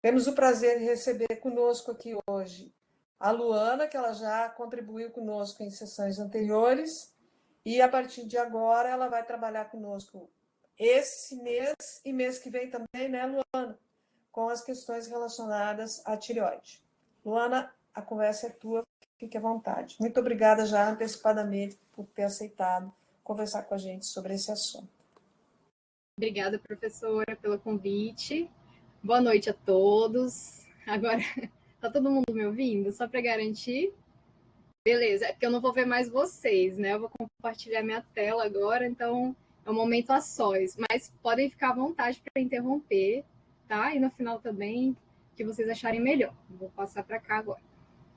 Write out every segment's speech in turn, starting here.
Temos o prazer de receber conosco aqui hoje a Luana, que ela já contribuiu conosco em sessões anteriores, e a partir de agora ela vai trabalhar conosco esse mês e mês que vem também, né, Luana? Com as questões relacionadas à tireoide. Luana, a conversa é tua, fique à vontade. Muito obrigada já antecipadamente por ter aceitado conversar com a gente sobre esse assunto. Obrigada, professora, pelo convite. Boa noite a todos. Agora, tá todo mundo me ouvindo? Só para garantir. Beleza, é porque eu não vou ver mais vocês, né? Eu vou compartilhar minha tela agora, então é um momento a sós. Mas podem ficar à vontade para interromper, tá? E no final também, o que vocês acharem melhor. Vou passar para cá agora.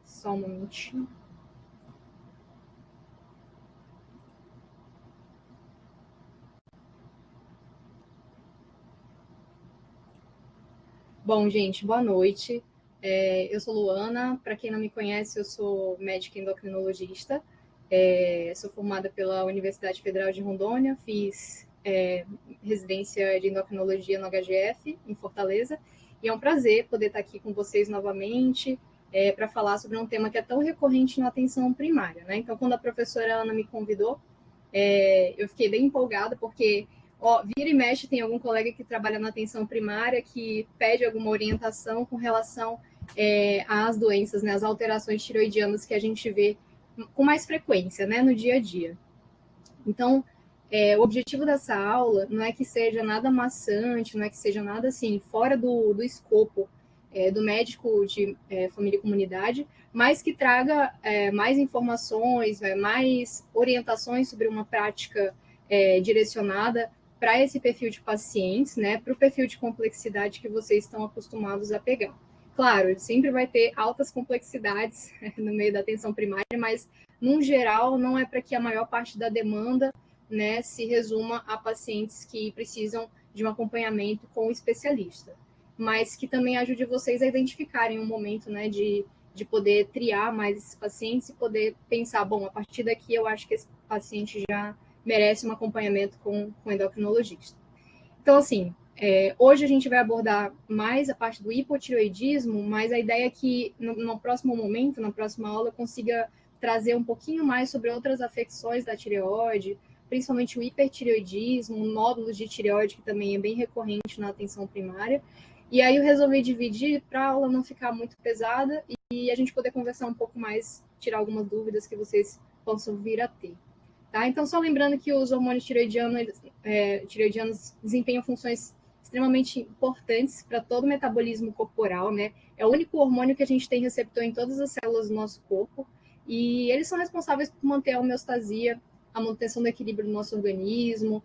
Só um momentinho. Bom, gente, boa noite. Eu sou Luana. Para quem não me conhece, eu sou médica endocrinologista. Sou formada pela Universidade Federal de Rondônia. Fiz residência de endocrinologia no HGF, em Fortaleza. E é um prazer poder estar aqui com vocês novamente para falar sobre um tema que é tão recorrente na atenção primária, né? Então, quando a professora Ana me convidou, eu fiquei bem empolgada, porque vira e mexe tem algum colega que trabalha na atenção primária que pede alguma orientação com relação às doenças, né, às alterações tiroidianas que a gente vê com mais frequência, né, no dia a dia. Então, o objetivo dessa aula não é que seja nada maçante, não é que seja nada assim fora do escopo do médico de família e comunidade, mas que traga mais informações, mais orientações sobre uma prática direcionada para esse perfil de pacientes, né, para o perfil de complexidade que vocês estão acostumados a pegar. Claro, sempre vai ter altas complexidades no meio da atenção primária, mas, num geral, não é para que a maior parte da demanda, né, se resuma a pacientes que precisam de um acompanhamento com o especialista, mas que também ajude vocês a identificarem um momento, né, de poder triar mais esses pacientes e poder pensar, bom, a partir daqui eu acho que esse paciente já merece um acompanhamento com o endocrinologista. Então, assim, hoje a gente vai abordar mais a parte do hipotireoidismo, mas a ideia é que no próximo momento, na próxima aula, eu consiga trazer um pouquinho mais sobre outras afecções da tireoide, principalmente o hipertireoidismo, nódulos de tireoide, que também é bem recorrente na atenção primária. E aí eu resolvi dividir para a aula não ficar muito pesada e a gente poder conversar um pouco mais, tirar algumas dúvidas que vocês possam vir a ter. Tá? Então, só lembrando que os hormônios tireoidianos desempenham funções extremamente importantes para todo o metabolismo corporal, né? É o único hormônio que a gente tem receptor em todas as células do nosso corpo, e eles são responsáveis por manter a homeostasia, a manutenção do equilíbrio do nosso organismo,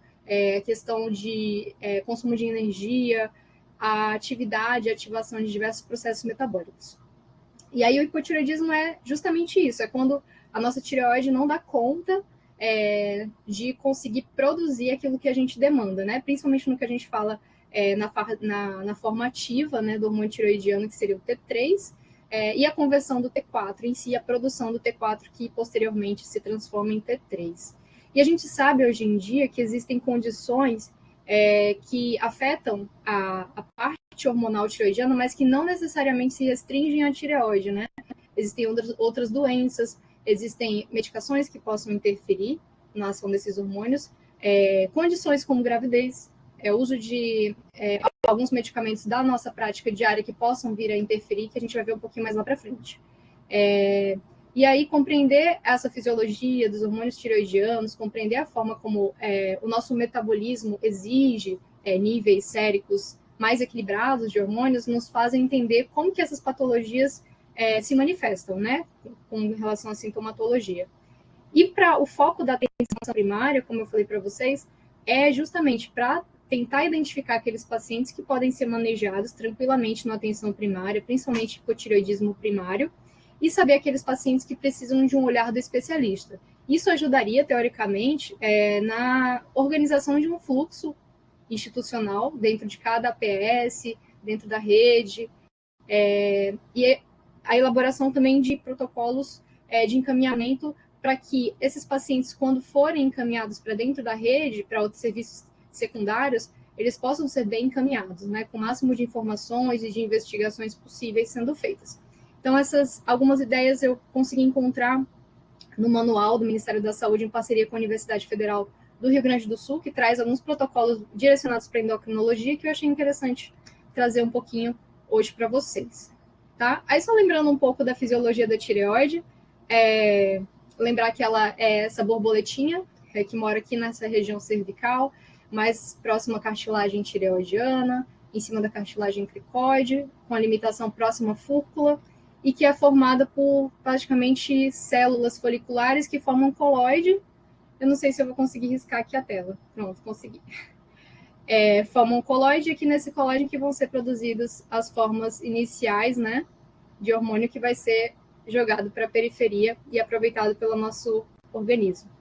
a questão de consumo de energia, a atividade, a ativação de diversos processos metabólicos. E aí o hipotireoidismo é justamente isso, é quando a nossa tireoide não dá conta de conseguir produzir aquilo que a gente demanda, né? Principalmente no que a gente fala na forma ativa, né, do hormônio tireoidiano, que seria o T3, e a conversão do T4 em si, a produção do T4, que posteriormente se transforma em T3. E a gente sabe hoje em dia que existem condições que afetam a parte hormonal tireoidiana, mas que não necessariamente se restringem à tireoide, né? Existem outras doenças, existem medicações que possam interferir na ação desses hormônios, condições como gravidez, uso de alguns medicamentos da nossa prática diária que possam vir a interferir, que a gente vai ver um pouquinho mais lá para frente. E aí, compreender essa fisiologia dos hormônios tireoidianos, compreender a forma como o nosso metabolismo exige níveis séricos mais equilibrados de hormônios, nos fazem entender como que essas patologias se manifestam, né, com relação à sintomatologia. E para o foco da atenção primária, como eu falei para vocês, é justamente para tentar identificar aqueles pacientes que podem ser manejados tranquilamente na atenção primária, principalmente hipotireoidismo primário, e saber aqueles pacientes que precisam de um olhar do especialista. Isso ajudaria, teoricamente, na organização de um fluxo institucional dentro de cada APS, dentro da rede, e a elaboração também de protocolos de encaminhamento para que esses pacientes, quando forem encaminhados para dentro da rede, para outros serviços secundários, eles possam ser bem encaminhados, né, com o máximo de informações e de investigações possíveis sendo feitas. Então, algumas ideias eu consegui encontrar no manual do Ministério da Saúde, em parceria com a Universidade Federal do Rio Grande do Sul, que traz alguns protocolos direcionados para endocrinologia, que eu achei interessante trazer um pouquinho hoje para vocês. Tá? Aí, só lembrando um pouco da fisiologia da tireoide, lembrar que ela é essa borboletinha, que mora aqui nessa região cervical, mais próxima à cartilagem tireoidiana, em cima da cartilagem cricoide, com a limitação próxima à fúrcula, e que é formada por praticamente células foliculares que formam um coloide. Eu não sei se eu vou conseguir riscar aqui a tela. Pronto, consegui. Formam um coloide, e aqui nesse coloide que vão ser produzidas as formas iniciais, né, de hormônio que vai ser jogado para a periferia e aproveitado pelo nosso organismo.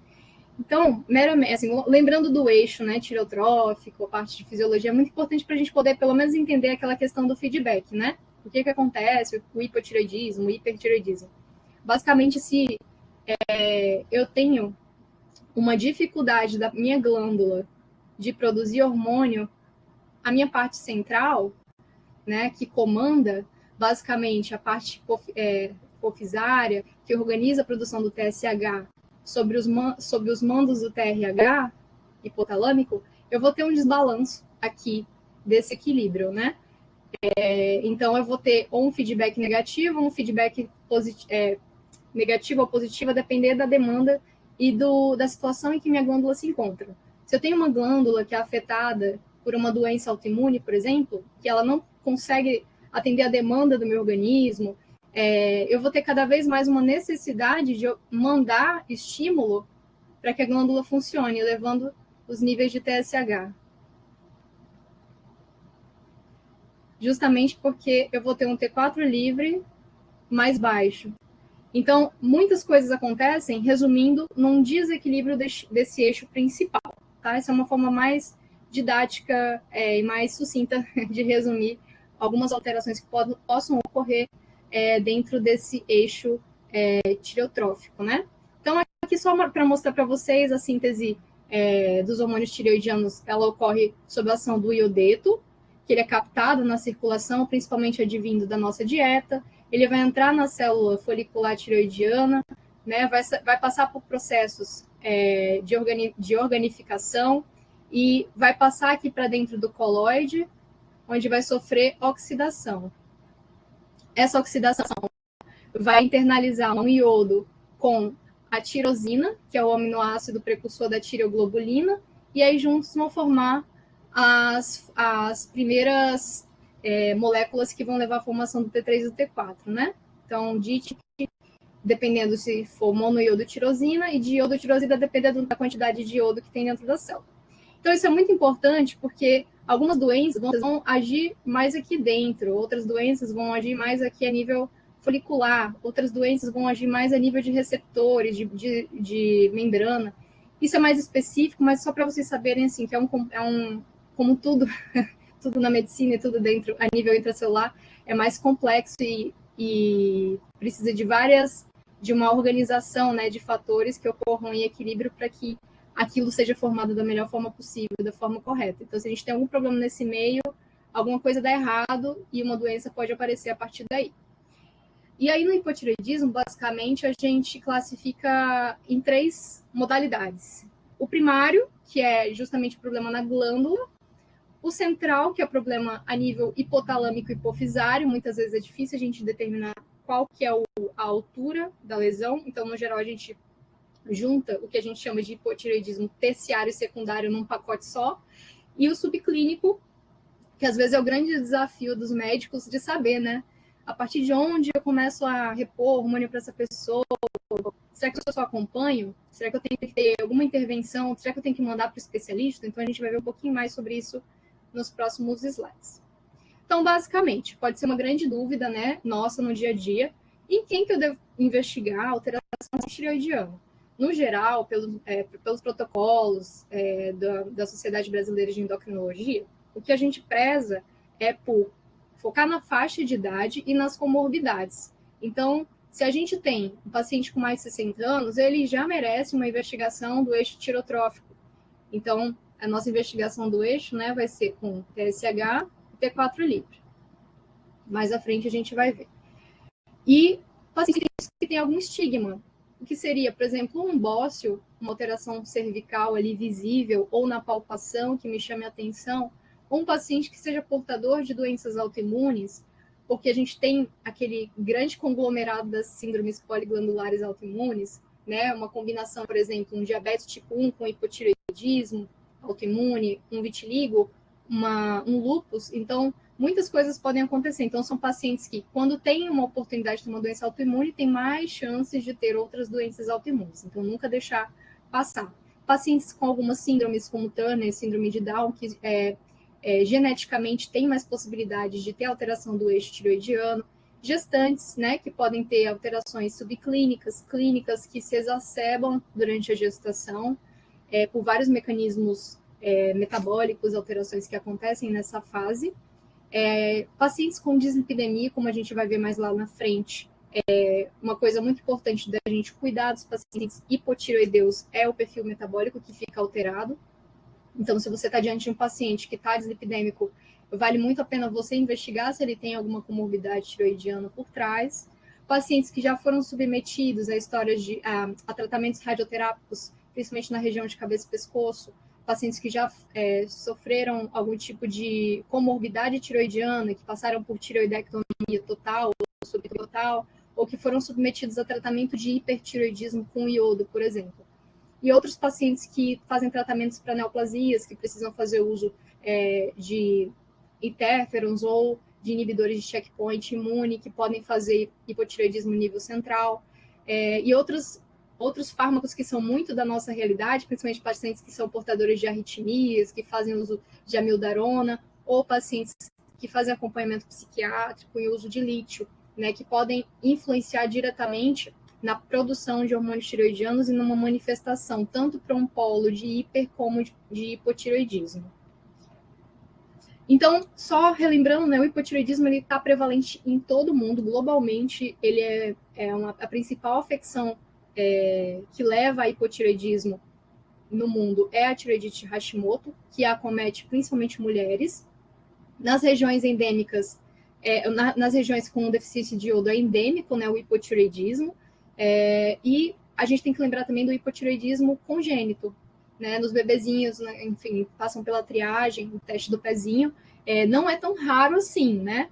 Então, meramente, assim, lembrando do eixo, né, tireotrófico, a parte de fisiologia, é muito importante para a gente poder, pelo menos, entender aquela questão do feedback, né? O que acontece, o hipotireoidismo, o hipertireoidismo. Basicamente, se eu tenho uma dificuldade da minha glândula de produzir hormônio, a minha parte central, né, que comanda basicamente a parte hipofisária, que organiza a produção do TSH sobre os mandos do TRH hipotalâmico, eu vou ter um desbalanço aqui desse equilíbrio, né? Então, eu vou ter ou um feedback negativo, um feedback negativo ou positivo, a depender da demanda e da situação em que minha glândula se encontra. Se eu tenho uma glândula que é afetada por uma doença autoimune, por exemplo, que ela não consegue atender a demanda do meu organismo, eu vou ter cada vez mais uma necessidade de mandar estímulo para que a glândula funcione, elevando os níveis de TSH. Justamente porque eu vou ter um T4 livre mais baixo. Então, muitas coisas acontecem, resumindo, num desequilíbrio desse eixo principal. Tá? Essa é uma forma mais didática e mais sucinta de resumir algumas alterações que possam ocorrer dentro desse eixo tireotrófico, né? Então, aqui só para mostrar para vocês a síntese dos hormônios tireoidianos, ela ocorre sob a ação do iodeto, que ele é captado na circulação, principalmente advindo da nossa dieta. Ele vai entrar na célula folicular tireoidiana, né, vai passar por processos de organificação e vai passar aqui para dentro do coloide, onde vai sofrer oxidação. Essa oxidação vai internalizar um iodo com a tirosina, que é o aminoácido precursor da tireoglobulina, e aí juntos vão formar as primeiras moléculas que vão levar à formação do T3 e do T4, né? Então, DIT, dependendo se for monoiodotirosina, e diiodotirosina, dependendo da quantidade de iodo que tem dentro da célula. Então, isso é muito importante porque algumas doenças vão agir mais aqui dentro, outras doenças vão agir mais aqui a nível folicular, outras doenças vão agir mais a nível de receptores, de membrana. Isso é mais específico, mas só para vocês saberem, assim, que como tudo, tudo na medicina e tudo dentro, a nível intracelular, é mais complexo e precisa de uma organização, né, de fatores que ocorram em equilíbrio para que aquilo seja formado da melhor forma possível, da forma correta. Então, se a gente tem algum problema nesse meio, alguma coisa dá errado e uma doença pode aparecer a partir daí. E aí, no hipotireoidismo, basicamente, a gente classifica em 3 modalidades. O primário, que é justamente o problema na glândula. O central, que é o problema a nível hipotalâmico e hipofisário. Muitas vezes é difícil a gente determinar qual que é a altura da lesão. Então, no geral, a gente junta o que a gente chama de hipotireoidismo terciário e secundário num pacote só. E o subclínico, que às vezes é o grande desafio dos médicos de saber, né? A partir de onde eu começo a repor hormônio para essa pessoa? Será que eu só acompanho? Será que eu tenho que ter alguma intervenção? Será que eu tenho que mandar para o especialista? Então, a gente vai ver um pouquinho mais sobre isso nos próximos slides. Então, basicamente, pode ser uma grande dúvida, né, nossa, no dia a dia, em quem que eu devo investigar a alteração tireoidiana. No geral, pelos protocolos da Sociedade Brasileira de Endocrinologia, o que a gente preza é por focar na faixa de idade e nas comorbidades. Então, se a gente tem um paciente com mais de 60 anos, ele já merece uma investigação do eixo tirotrófico. Então, a nossa investigação do eixo, né, vai ser com TSH e T4 livre. Mais à frente a gente vai ver. E pacientes que têm algum estigma, o que seria, por exemplo, um bócio, uma alteração cervical ali visível, ou na palpação que me chame a atenção, ou um paciente que seja portador de doenças autoimunes, porque a gente tem aquele grande conglomerado das síndromes poliglandulares autoimunes, né? Uma combinação, por exemplo, um diabetes tipo 1 com hipotireoidismo autoimune, um vitiligo, um lúpus. Então, muitas coisas podem acontecer. Então, são pacientes que, quando têm uma oportunidade de ter uma doença autoimune, têm mais chances de ter outras doenças autoimunes. Então, nunca deixar passar. Pacientes com algumas síndromes, como Turner, síndrome de Down, que geneticamente têm mais possibilidades de ter alteração do eixo tireoidiano. Gestantes, né, que podem ter alterações subclínicas, clínicas que se exacerbam durante a gestação, por vários mecanismos metabólicos, alterações que acontecem nessa fase. Pacientes com dislipidemia, como a gente vai ver mais lá na frente, uma coisa muito importante da gente cuidar dos pacientes hipotireoideus é o perfil metabólico que fica alterado. Então, se você está diante de um paciente que está dislipidêmico, vale muito a pena você investigar se ele tem alguma comorbidade tireoidiana por trás. Pacientes que já foram submetidos a histórias a tratamentos radioterápicos, principalmente na região de cabeça e pescoço, pacientes que já sofreram algum tipo de comorbidade tireoidiana, que passaram por tireoidectomia total ou subtotal, ou que foram submetidos a tratamento de hipertireoidismo com iodo, por exemplo. E outros pacientes que fazem tratamentos para neoplasias, que precisam fazer uso de interferons ou de inibidores de checkpoint imune, que podem fazer hipotireoidismo nível central, e outros fármacos que são muito da nossa realidade, principalmente pacientes que são portadores de arritmias, que fazem uso de amildarona, ou pacientes que fazem acompanhamento psiquiátrico e uso de lítio, né, que podem influenciar diretamente na produção de hormônios tireoidianos e numa manifestação, tanto para um polo de hiper como de hipotireoidismo. Então, só relembrando, né, o hipotireoidismo está prevalente em todo o mundo, globalmente, ele a principal afecção que leva a hipotireoidismo no mundo é a tireoidite Hashimoto, que acomete principalmente mulheres. Nas regiões endêmicas, nas regiões com deficiência de iodo é endêmico, né, o hipotireoidismo, e a gente tem que lembrar também do hipotireoidismo congênito, né, nos bebezinhos, né, enfim, passam pela triagem, o teste do pezinho, não é tão raro assim, né?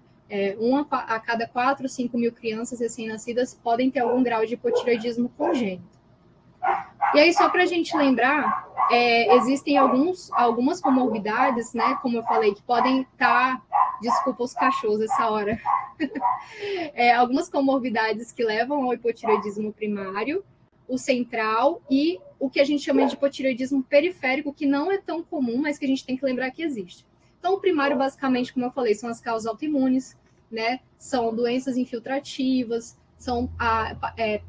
A cada 4 ou 5 mil crianças recém-nascidas podem ter algum grau de hipotireoidismo congênito. E aí, só para a gente lembrar, existem algumas comorbidades, né, como eu falei, que podem estar... Desculpa os cachorros essa hora. Algumas comorbidades que levam ao hipotireoidismo primário, o central e o que a gente chama de hipotireoidismo periférico, que não é tão comum, mas que a gente tem que lembrar que existe. Então, o primário, basicamente, como eu falei, são as causas autoimunes, né? São doenças infiltrativas, são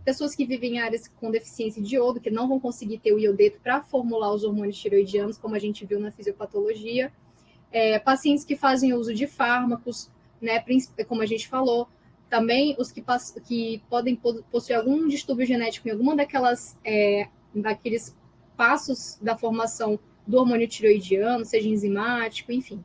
pessoas que vivem em áreas com deficiência de iodo, que não vão conseguir ter o iodeto para formular os hormônios tireoidianos, como a gente viu na fisiopatologia. Pacientes que fazem uso de fármacos, né, como a gente falou, também os que podem possuir algum distúrbio genético em alguma daqueles passos da formação do hormônio tireoidiano, seja enzimático, enfim.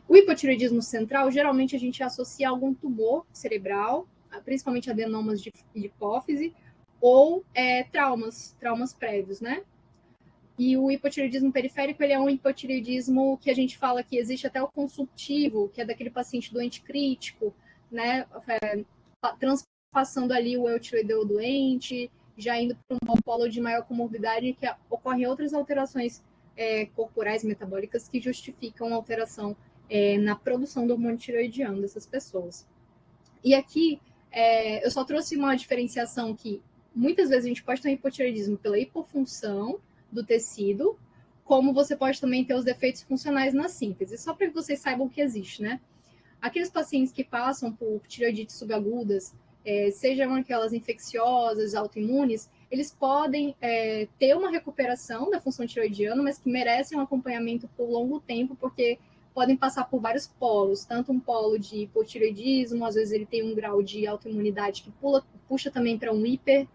O hipotireoidismo central, geralmente a gente associa a algum tumor cerebral, principalmente adenomas de hipófise, ou traumas prévios, né? E o hipotireoidismo periférico, ele é um hipotireoidismo que a gente fala que existe até o consultivo, que é daquele paciente doente crítico, né, transpassando ali o eutiroideu doente, já indo para um polo de maior comorbidade, que ocorrem outras alterações corporais metabólicas que justificam a alteração na produção do hormônio tireoidiano dessas pessoas. E aqui, eu só trouxe uma diferenciação que muitas vezes a gente pode ter um hipotireoidismo pela hipofunção do tecido, como você pode também ter os defeitos funcionais na síntese, só para que vocês saibam que existe, né? Aqueles pacientes que passam por tireoidites subagudas, sejam aquelas infecciosas, autoimunes, eles podem ter uma recuperação da função tireoidiana, mas que merecem um acompanhamento por longo tempo, porque podem passar por vários polos, tanto um polo de hipotireoidismo, às vezes ele tem um grau de autoimunidade que puxa também para um hiper,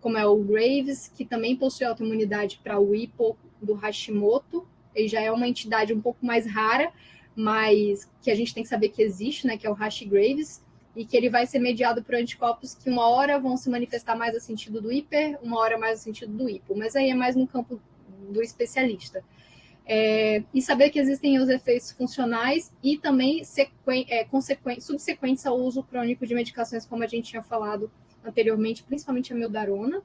como é o Graves, que também possui autoimunidade para o hipo do Hashimoto, ele já é uma entidade um pouco mais rara, mas que a gente tem que saber que existe, né, que é o Hash-Graves, e que ele vai ser mediado por anticorpos que uma hora vão se manifestar mais a sentido do hiper, uma hora mais a sentido do hipo, mas aí é mais no campo do especialista. E saber que existem os efeitos funcionais e também subsequentes ao uso crônico de medicações, como a gente tinha falado anteriormente, principalmente a mildarona,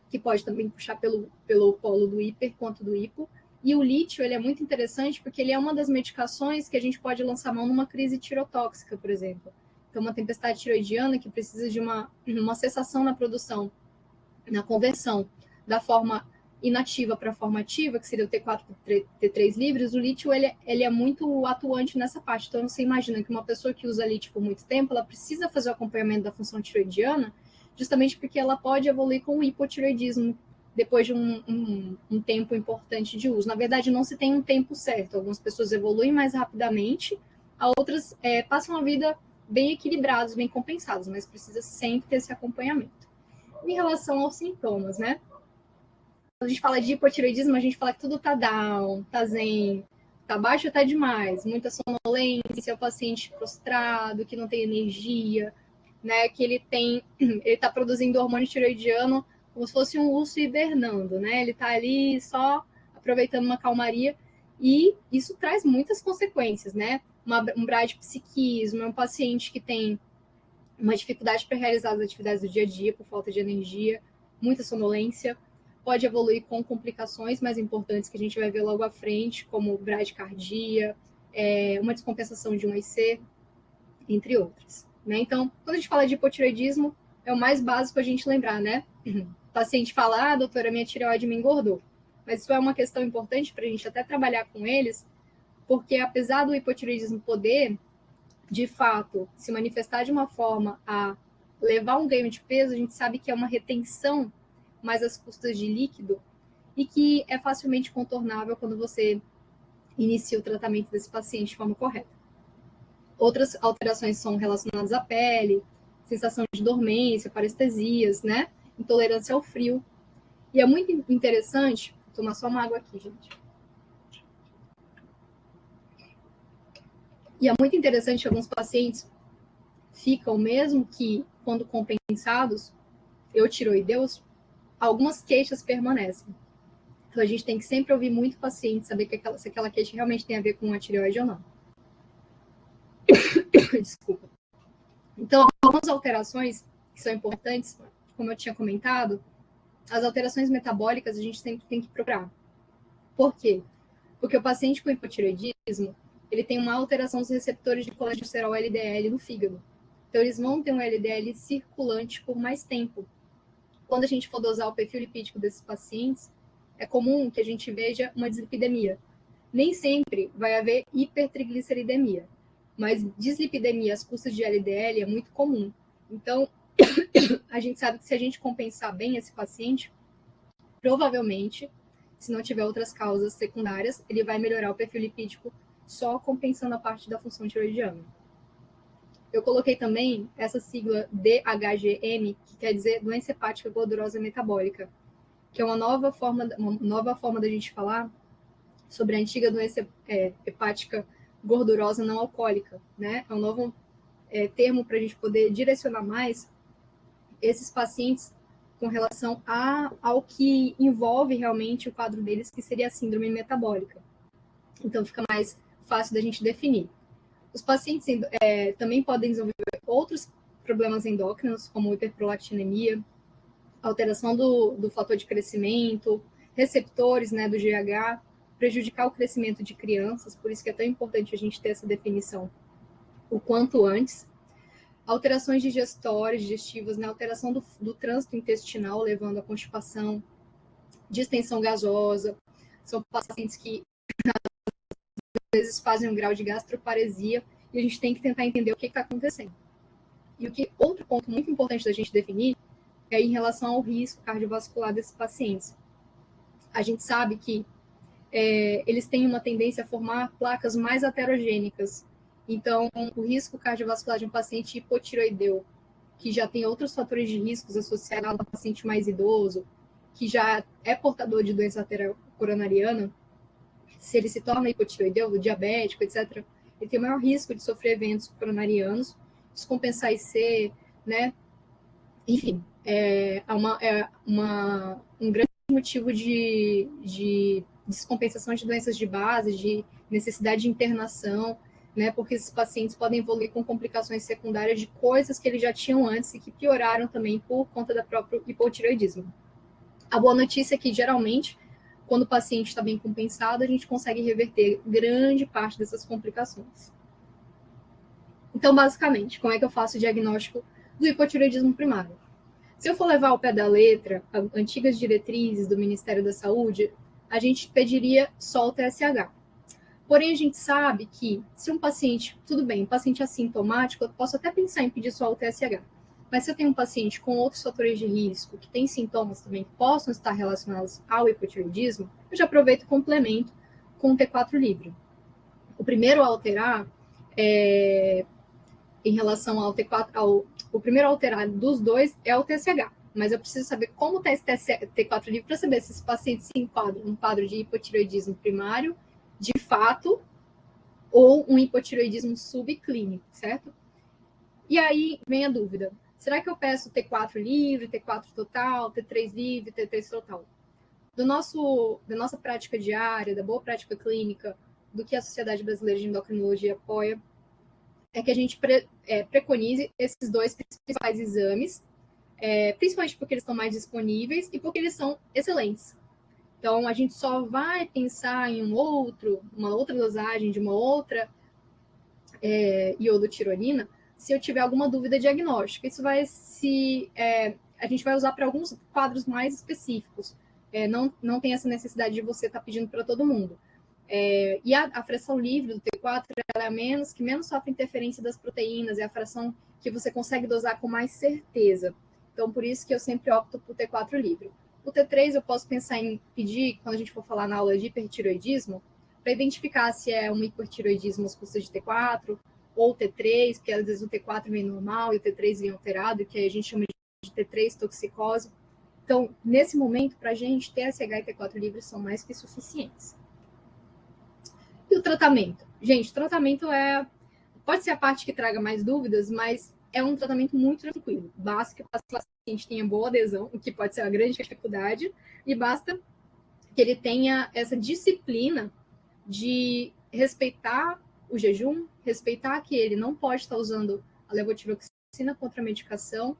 que pode também puxar pelo polo do hiper quanto do hipo. E o lítio, ele é muito interessante porque ele é uma das medicações que a gente pode lançar mão numa crise tirotóxica, por exemplo. Então, uma tempestade tiroidiana que precisa de uma cessação na produção, na conversão da forma inativa para a forma ativa, que seria o T4 T3 livres, o lítio ele é muito atuante nessa parte. Então, você imagina que uma pessoa que usa lítio por muito tempo, ela precisa fazer o acompanhamento da função tiroidiana, justamente porque ela pode evoluir com o hipotiroidismo depois de um tempo importante de uso. Na verdade, não se tem um tempo certo. Algumas pessoas evoluem mais rapidamente, outras passam a vida bem equilibrados, bem compensados, mas precisa sempre ter esse acompanhamento. Em relação aos sintomas, né? Quando a gente fala de hipotireoidismo, a gente fala que tudo tá down, tá zen, tá baixo ou tá demais, muita sonolência, o paciente prostrado, que não tem energia, né? Que ele tá produzindo hormônio tireoidiano como se fosse um urso hibernando, né? Ele tá ali só aproveitando uma calmaria e isso traz muitas consequências, né? Um bradipsiquismo, é um paciente que tem uma dificuldade para realizar as atividades do dia a dia por falta de energia, muita sonolência, pode evoluir com complicações mais importantes que a gente vai ver logo à frente, como bradicardia, uma descompensação de um IC, entre outras. Né? Então, quando a gente fala de hipotireoidismo, é o mais básico a gente lembrar, né? O paciente fala, doutora, minha tireoide me engordou. Mas isso é uma questão importante para a gente até trabalhar com eles, porque apesar do hipotireoidismo poder, de fato, se manifestar de uma forma a levar um ganho de peso, a gente sabe que é uma retenção mais às custas de líquido e que é facilmente contornável quando você inicia o tratamento desse paciente de forma correta. Outras alterações são relacionadas à pele, sensação de dormência, parestesias, né? Intolerância ao frio. E é muito interessante, vou tomar só uma água aqui, gente. E é muito interessante que alguns pacientes ficam, mesmo que quando compensados, eutiroideus, algumas queixas permanecem. Então, a gente tem que sempre ouvir muito o paciente, saber se aquela queixa realmente tem a ver com a tireoide ou não. Desculpa. Então, algumas alterações que são importantes, como eu tinha comentado, as alterações metabólicas a gente sempre tem que procurar. Por quê? Porque o paciente com hipotireoidismo, ele tem uma alteração dos receptores de colesterol LDL no fígado. Então, eles vão ter um LDL circulante por mais tempo. Quando a gente for dosar o perfil lipídico desses pacientes, é comum que a gente veja uma dislipidemia. Nem sempre vai haver hipertrigliceridemia, mas dislipidemia às custas de LDL é muito comum. Então, a gente sabe que se a gente compensar bem esse paciente, provavelmente, se não tiver outras causas secundárias, ele vai melhorar o perfil lipídico só compensando a parte da função tiroidiana. Eu coloquei também essa sigla DHGM, que quer dizer doença hepática gordurosa metabólica, que é uma nova forma da gente falar sobre a antiga doença hepática gordurosa não alcoólica, né? É um novo termo para a gente poder direcionar mais esses pacientes com relação ao que envolve realmente o quadro deles, que seria a síndrome metabólica. Então, fica mais fácil da gente definir. Os pacientes também podem desenvolver outros problemas endócrinos, como hiperprolactinemia, alteração do fator de crescimento, receptores, né, do GH, prejudicar o crescimento de crianças, por isso que é tão importante a gente ter essa definição o quanto antes. Alterações digestivas, né, alteração do trânsito intestinal, levando à constipação, distensão gasosa. São pacientes que às vezes fazem um grau de gastroparesia e a gente tem que tentar entender o que está acontecendo. E outro ponto muito importante da gente definir é em relação ao risco cardiovascular desses pacientes. A gente sabe que eles têm uma tendência a formar placas mais aterogênicas. Então, o risco cardiovascular de um paciente hipotiroideu, que já tem outros fatores de riscos associados a um paciente mais idoso, que já é portador de doença arterial coronariana, se ele se torna hipotireoideu, diabético, etc., ele tem o maior risco de sofrer eventos coronarianos, descompensar IC, né? Enfim, um grande motivo de descompensação de doenças de base, de necessidade de internação, né? Porque esses pacientes podem evoluir com complicações secundárias de coisas que eles já tinham antes e que pioraram também por conta do próprio hipotireoidismo. A boa notícia é que, geralmente, quando o paciente está bem compensado, a gente consegue reverter grande parte dessas complicações. Então, basicamente, como é que eu faço o diagnóstico do hipotireoidismo primário? Se eu for levar ao pé da letra antigas diretrizes do Ministério da Saúde, a gente pediria só o TSH. Porém, a gente sabe que se um paciente, tudo bem, um paciente assintomático, eu posso até pensar em pedir só o TSH. Mas se eu tenho um paciente com outros fatores de risco, que tem sintomas também que possam estar relacionados ao hipotireoidismo, eu já aproveito e complemento com o T4 livre. O primeiro a alterar, em relação ao T4, o primeiro a alterar dos dois é o TSH. Mas eu preciso saber como está esse T4 livre para saber se esse paciente se enquadra num quadro de hipotireoidismo primário, de fato, ou um hipotireoidismo subclínico, certo? E aí vem a dúvida. Será que eu peço T4 livre, T4 total, T3 livre, T3 total? Da nossa prática diária, da boa prática clínica, do que a Sociedade Brasileira de Endocrinologia apoia, é que a gente preconize esses dois principais exames, principalmente porque eles estão mais disponíveis e porque eles são excelentes. Então, a gente só vai pensar em uma outra dosagem de uma outra iodotironina se eu tiver alguma dúvida diagnóstica. Isso a gente vai usar para alguns quadros mais específicos. Não tem essa necessidade de você estar pedindo para todo mundo. E a fração livre do T4 ela é que menos sofre interferência das proteínas, é a fração que você consegue dosar com mais certeza. Então, por isso que eu sempre opto por T4 livre. O T3 eu posso pensar em pedir, quando a gente for falar na aula de hipertiroidismo, para identificar se é um hipertiroidismo às custas de T4 ou T3, porque às vezes o T4 vem normal e o T3 vem alterado, que a gente chama de T3 toxicose. Então, nesse momento, para a gente, TSH e T4 livres são mais que suficientes. E o tratamento? Gente, o tratamento pode ser a parte que traga mais dúvidas, mas é um tratamento muito tranquilo. Basta que o paciente tenha boa adesão, o que pode ser uma grande dificuldade, e basta que ele tenha essa disciplina de respeitar o jejum, respeitar que ele não pode estar usando a levotiroxina contra a medicação.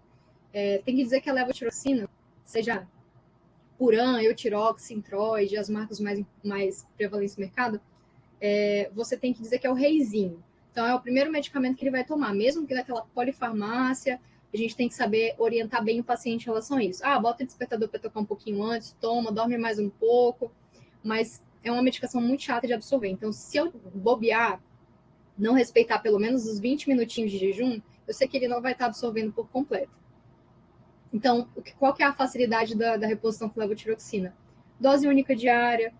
Tem que dizer que a levotiroxina, seja Puran, Eutirox, Sintroid, as marcas mais prevalentes no mercado, você tem que dizer que é o reizinho. Então, é o primeiro medicamento que ele vai tomar, mesmo que naquela polifarmácia, a gente tem que saber orientar bem o paciente em relação a isso. Bota o despertador para tocar um pouquinho antes, toma, dorme mais um pouco, mas é uma medicação muito chata de absorver. Então, se eu bobear, não respeitar pelo menos os 20 minutinhos de jejum, eu sei que ele não vai estar absorvendo por completo. Então, qual que é a facilidade da reposição com levotiroxina? Dose única diária,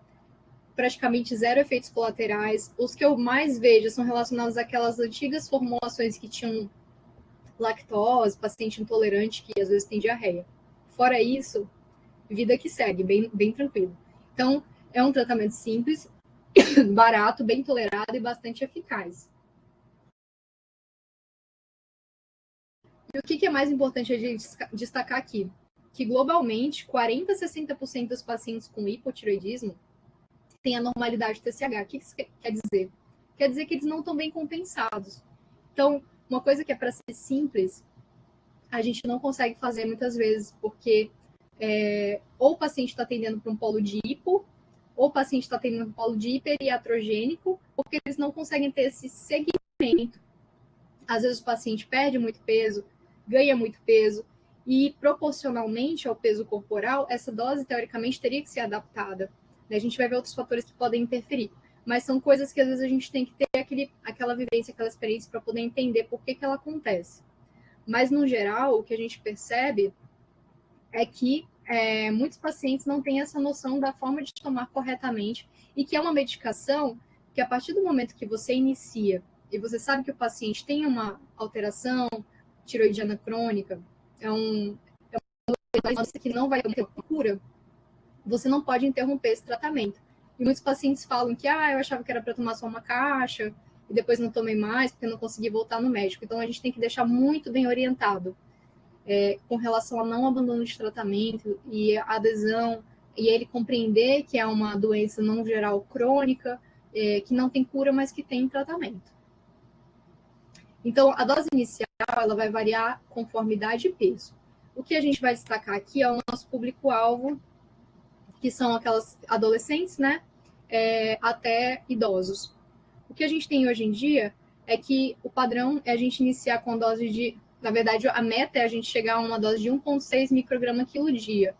praticamente zero efeitos colaterais. Os que eu mais vejo são relacionados àquelas antigas formulações que tinham lactose, paciente intolerante que às vezes tem diarreia. Fora isso, vida que segue, bem tranquilo. Então, é um tratamento simples, barato, bem tolerado e bastante eficaz. E o que é mais importante a gente destacar aqui? Que globalmente, 40 a 60% dos pacientes com hipotireoidismo têm a normalidade do TSH. O que isso quer dizer? Quer dizer que eles não estão bem compensados. Então, uma coisa que é para ser simples, a gente não consegue fazer muitas vezes, porque ou o paciente está atendendo para um polo de hipo, ou o paciente está atendendo para um polo de hiperiatrogênico, porque eles não conseguem ter esse segmento. Às vezes o paciente perde muito peso, ganha muito peso, e proporcionalmente ao peso corporal, essa dose, teoricamente, teria que ser adaptada. A gente vai ver outros fatores que podem interferir. Mas são coisas que às vezes a gente tem que ter aquela vivência, aquela experiência para poder entender por que ela acontece. Mas, no geral, o que a gente percebe é que muitos pacientes não têm essa noção da forma de tomar corretamente e que é uma medicação que, a partir do momento que você inicia e você sabe que o paciente tem uma alteração tiroidiana crônica, é uma doença que não vai ter cura, você não pode interromper esse tratamento. E muitos pacientes falam que, eu achava que era para tomar só uma caixa, e depois não tomei mais, porque não consegui voltar no médico. Então, a gente tem que deixar muito bem orientado com relação ao não abandono de tratamento e a adesão, e ele compreender que é uma doença não geral crônica, que não tem cura, mas que tem tratamento. Então, a dose inicial ela vai variar conforme idade e peso. O que a gente vai destacar aqui é o nosso público-alvo, que são aquelas adolescentes, né, até idosos. O que a gente tem hoje em dia é que o padrão é a gente iniciar com dose de... Na verdade, a meta é a gente chegar a uma dose de 1,6 micrograma quilo dia,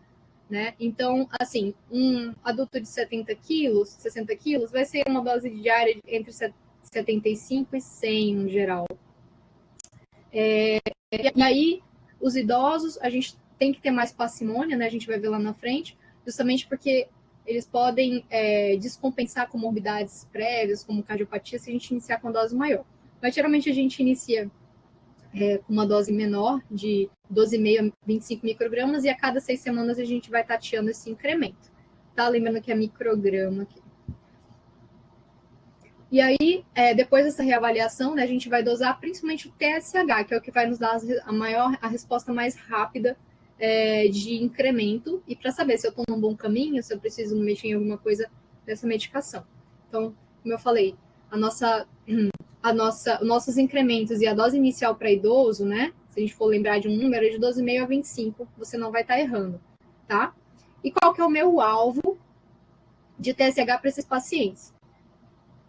né? Então, assim, um adulto de 70 quilos, 60 quilos, vai ser uma dose diária entre 75 e 100, no geral. E aí, os idosos, a gente tem que ter mais parcimônia, né? A gente vai ver lá na frente, justamente porque eles podem descompensar comorbidades prévias, como cardiopatia, se a gente iniciar com dose maior. Mas, geralmente, a gente inicia com uma dose menor, de 12,5 a 25 microgramas, e a cada 6 semanas a gente vai tateando esse incremento. Tá? Lembrando que é micrograma aqui. E aí, depois dessa reavaliação, né, a gente vai dosar principalmente o TSH, que é o que vai nos dar a resposta mais rápida de incremento, e para saber se eu estou num bom caminho, se eu preciso mexer em alguma coisa dessa medicação. Então, como eu falei, nossos incrementos e a dose inicial para idoso, né? Se a gente for lembrar de um número, é de 12,5 a 25, você não vai estar errando, tá? E qual que é o meu alvo de TSH para esses pacientes?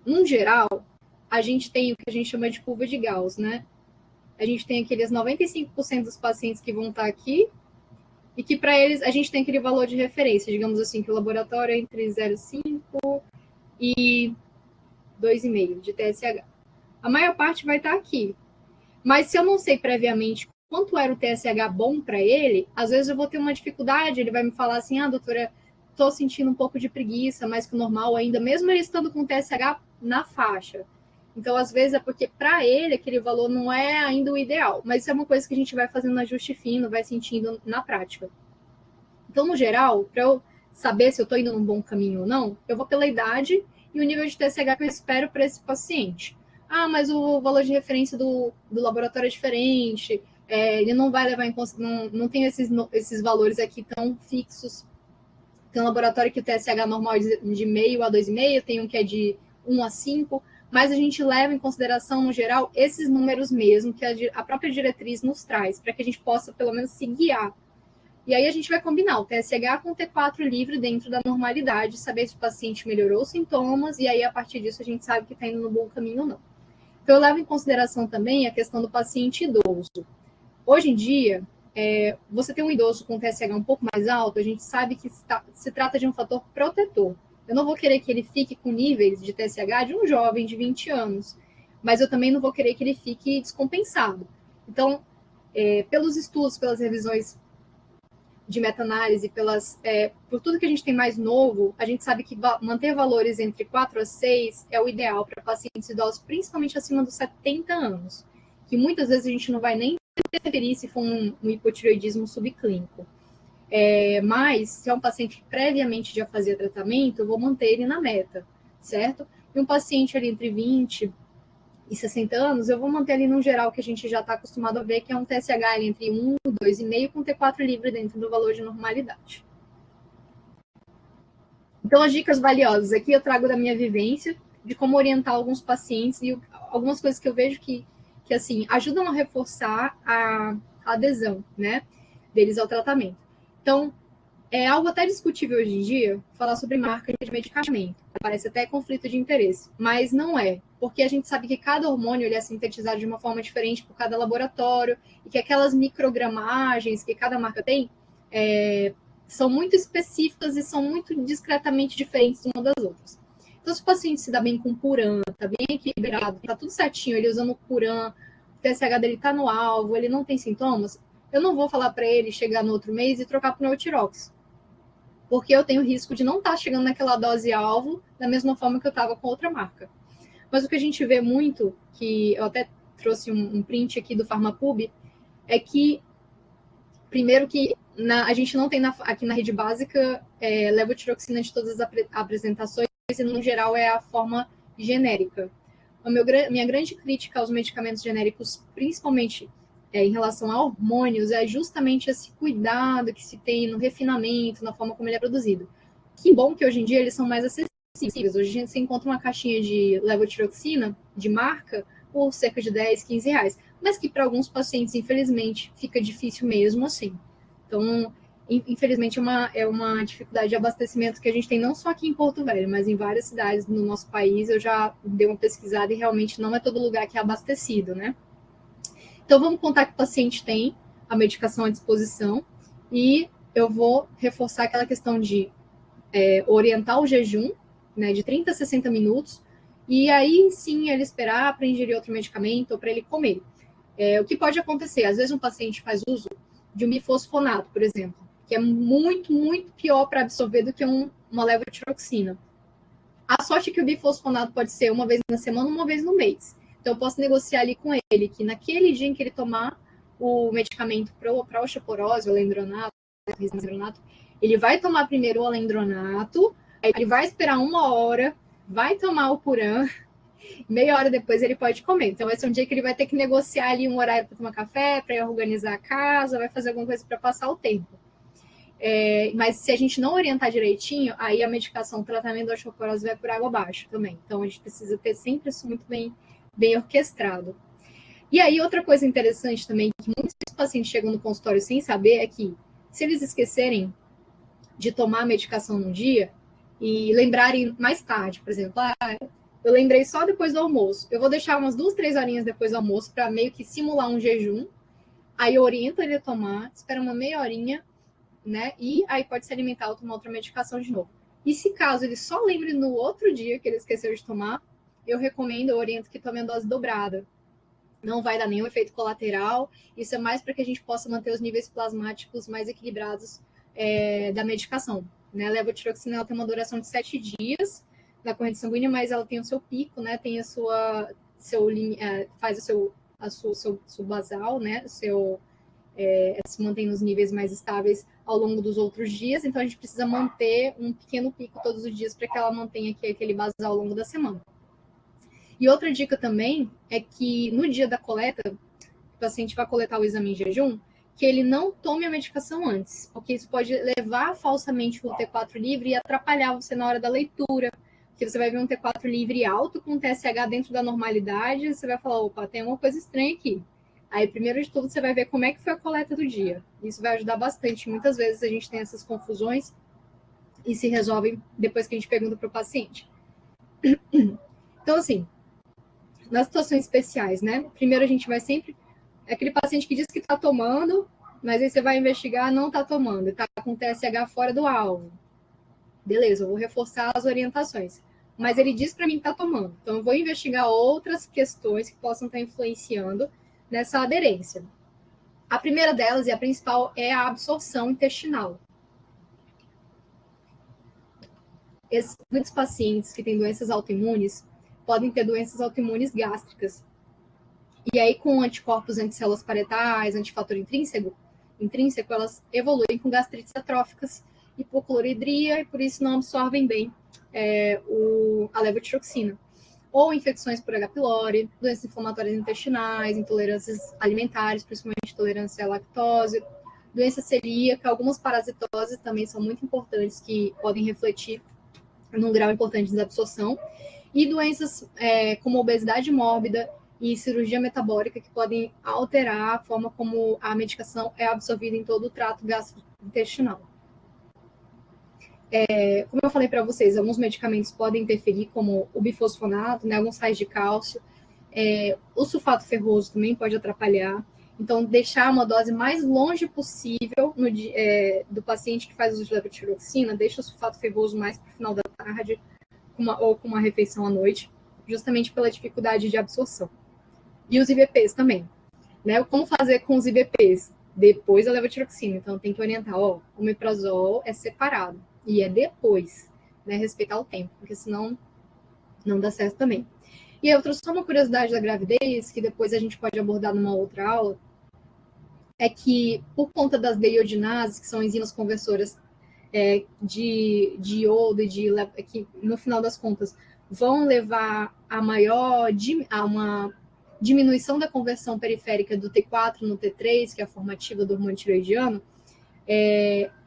No geral, a gente tem o que a gente chama de curva de Gauss, né? A gente tem aqueles 95% dos pacientes que vão estar aqui e que para eles a gente tem aquele valor de referência, digamos assim, que o laboratório é entre 0,5 e 2,5 de TSH. A maior parte vai estar aqui. Mas se eu não sei previamente quanto era o TSH bom para ele, às vezes eu vou ter uma dificuldade, ele vai me falar assim, doutora, estou sentindo um pouco de preguiça, mais que o normal ainda, mesmo ele estando com TSH na faixa. Então, às vezes, é porque para ele aquele valor não é ainda o ideal, mas isso é uma coisa que a gente vai fazendo no ajuste fino, vai sentindo na prática. Então, no geral, para eu saber se eu estou indo num bom caminho ou não, eu vou pela idade e o nível de TSH que eu espero para esse paciente. Mas o valor de referência do laboratório é diferente, ele não vai levar em consideração, não tem esses valores aqui tão fixos. Tem um laboratório que o TSH normal é de meio a 2,5, tem um que é de 1 a 5, mas a gente leva em consideração, no geral, esses números mesmo que a própria diretriz nos traz, para que a gente possa, pelo menos, se guiar. E aí a gente vai combinar o TSH com o T4 livre dentro da normalidade, saber se o paciente melhorou os sintomas, e aí, a partir disso, a gente sabe que está indo no bom caminho ou não. Então, eu levo em consideração também a questão do paciente idoso. Hoje em dia, você tem um idoso com TSH um pouco mais alto, a gente sabe que se trata de um fator protetor. Eu não vou querer que ele fique com níveis de TSH de um jovem de 20 anos, mas eu também não vou querer que ele fique descompensado. Então, pelos estudos, pelas revisões de meta-análise, por tudo que a gente tem mais novo, a gente sabe que manter valores entre 4 a 6 é o ideal para pacientes idosos, principalmente acima dos 70 anos, que muitas vezes a gente não vai nem interferir se for um hipotireoidismo subclínico. Mas, se é um paciente que previamente já fazia tratamento, eu vou manter ele na meta, certo? E um paciente ali entre 20 e 60 anos, eu vou manter ali no geral que a gente já está acostumado a ver, que é um TSH entre 1 e 2,5 com T4 livre dentro do valor de normalidade. Então, as dicas valiosas aqui eu trago da minha vivência, de como orientar alguns pacientes e algumas coisas que eu vejo que assim, ajudam a reforçar a adesão, né, deles ao tratamento. Então, é algo até discutível hoje em dia falar sobre marca de medicamento. Parece até conflito de interesse, mas não é, porque a gente sabe que cada hormônio ele é sintetizado de uma forma diferente por cada laboratório e que aquelas microgramagens que cada marca tem são muito específicas e são muito discretamente diferentes umas das outras. Então, se o paciente se dá bem com Puran, está bem equilibrado, está tudo certinho, ele usando o Puran, o TSH dele está no alvo, ele não tem sintomas, eu não vou falar para ele chegar no outro mês e trocar para o Eutirox, porque eu tenho risco de não estar chegando naquela dose-alvo da mesma forma que eu estava com outra marca. Mas o que a gente vê muito, que eu até trouxe um print aqui do Pharmapub, é que, primeiro que a gente não tem aqui na rede básica levotiroxina de todas as apresentações, e no geral é a forma genérica. Minha grande crítica aos medicamentos genéricos, principalmente em relação a hormônios, é justamente esse cuidado que se tem no refinamento, na forma como ele é produzido. Que bom que hoje em dia eles são mais acessíveis. Hoje a gente encontra uma caixinha de levotiroxina de marca por cerca de 10, 15 reais, mas que para alguns pacientes, infelizmente, fica difícil mesmo assim. Então, infelizmente, é uma dificuldade de abastecimento que a gente tem não só aqui em Porto Velho, mas em várias cidades no nosso país. Eu já dei uma pesquisada e realmente não é todo lugar que é abastecido, né? Então, vamos contar que o paciente tem a medicação à disposição e eu vou reforçar aquela questão de orientar o jejum, né, de 30 a 60 minutos, e aí sim ele esperar para ingerir outro medicamento ou para ele comer. O que pode acontecer? Às vezes um paciente faz uso de um bifosfonato, por exemplo, que é muito, muito pior para absorver do que uma levotiroxina. A sorte é que o bifosfonato pode ser uma vez na semana, uma vez no mês. Então, eu posso negociar ali com ele que naquele dia em que ele tomar o medicamento para osteoporose, o alendronato, ele vai tomar primeiro o alendronato, aí ele vai esperar 1 hora, vai tomar o Puran, meia hora depois ele pode comer. Então, esse é um dia que ele vai ter que negociar ali um horário para tomar café, para organizar a casa, vai fazer alguma coisa para passar o tempo. Mas se a gente não orientar direitinho, aí a medicação, o tratamento da osteoporose vai por água abaixo também. Então, a gente precisa ter sempre isso muito bem orquestrado. E aí, outra coisa interessante também, que muitos pacientes chegam no consultório sem saber, é que se eles esquecerem de tomar a medicação num dia e lembrarem mais tarde, por exemplo, eu lembrei só depois do almoço, eu vou deixar umas 2, 3 horinhas depois do almoço para meio que simular um jejum, aí eu oriento ele a tomar, espera uma meia horinha, né? E aí pode se alimentar ou tomar outra medicação de novo. E se caso ele só lembre no outro dia que ele esqueceu de tomar, eu oriento que tome a dose dobrada. Não vai dar nenhum efeito colateral, isso é mais para que a gente possa manter os níveis plasmáticos mais equilibrados da medicação. Né? A levotiroxina ela tem uma duração de 7 dias na corrente sanguínea, mas ela tem o seu pico, né? Tem faz o seu basal, né? Se mantém nos níveis mais estáveis ao longo dos outros dias, então a gente precisa manter um pequeno pico todos os dias para que ela mantenha aquele basal ao longo da semana. E outra dica também é que no dia da coleta, o paciente vai coletar o exame em jejum, que ele não tome a medicação antes, porque isso pode levar falsamente o T4 livre e atrapalhar você na hora da leitura, porque você vai ver um T4 livre alto com TSH dentro da normalidade, e você vai falar, opa, tem uma coisa estranha aqui. Aí, primeiro de tudo, você vai ver como é que foi a coleta do dia. Isso vai ajudar bastante. Muitas vezes a gente tem essas confusões e se resolvem depois que a gente pergunta para o paciente. Então, assim, nas situações especiais, né? Primeiro a gente vai sempre... aquele paciente que diz que está tomando, mas aí você vai investigar, não está tomando, está com TSH fora do alvo. Beleza, eu vou reforçar as orientações. Mas ele diz para mim que está tomando. Então, eu vou investigar outras questões que possam estar influenciando nessa aderência. A primeira delas, e a principal, é a absorção intestinal. Muitos pacientes que têm doenças autoimunes podem ter doenças autoimunes gástricas. E aí, com anticorpos anticélulas paretais, antifator intrínseco, elas evoluem com gastrites atróficas, hipocloridria, e por isso não absorvem bem a levotiroxina. Ou infecções por H. pylori, doenças inflamatórias intestinais, intolerâncias alimentares, principalmente intolerância à lactose, doença celíaca, algumas parasitoses também são muito importantes, que podem refletir num grau importante de desabsorção, e doenças como obesidade mórbida e cirurgia metabólica, que podem alterar a forma como a medicação é absorvida em todo o trato gastrointestinal. Como eu falei para vocês, alguns medicamentos podem interferir, como o bifosfonato, né, alguns sais de cálcio. O sulfato ferroso também pode atrapalhar. Então, deixar uma dose mais longe possível do paciente que faz uso de levotiroxina, deixa o sulfato ferroso mais para o final da tarde, ou com uma refeição à noite, justamente pela dificuldade de absorção. E os IVPs também. Né? Como fazer com os IVPs? Depois da levotiroxina. Então, tem que orientar, o omeprazol é separado. E é depois, né? Respeitar o tempo, porque senão não dá certo também. E outra, só uma curiosidade da gravidez, que depois a gente pode abordar numa outra aula, é que por conta das deiodinases, que são enzimas conversoras de iodo e que, no final das contas, vão levar a uma diminuição da conversão periférica do T4 no T3, que é a formativa do hormônio tireoidiano,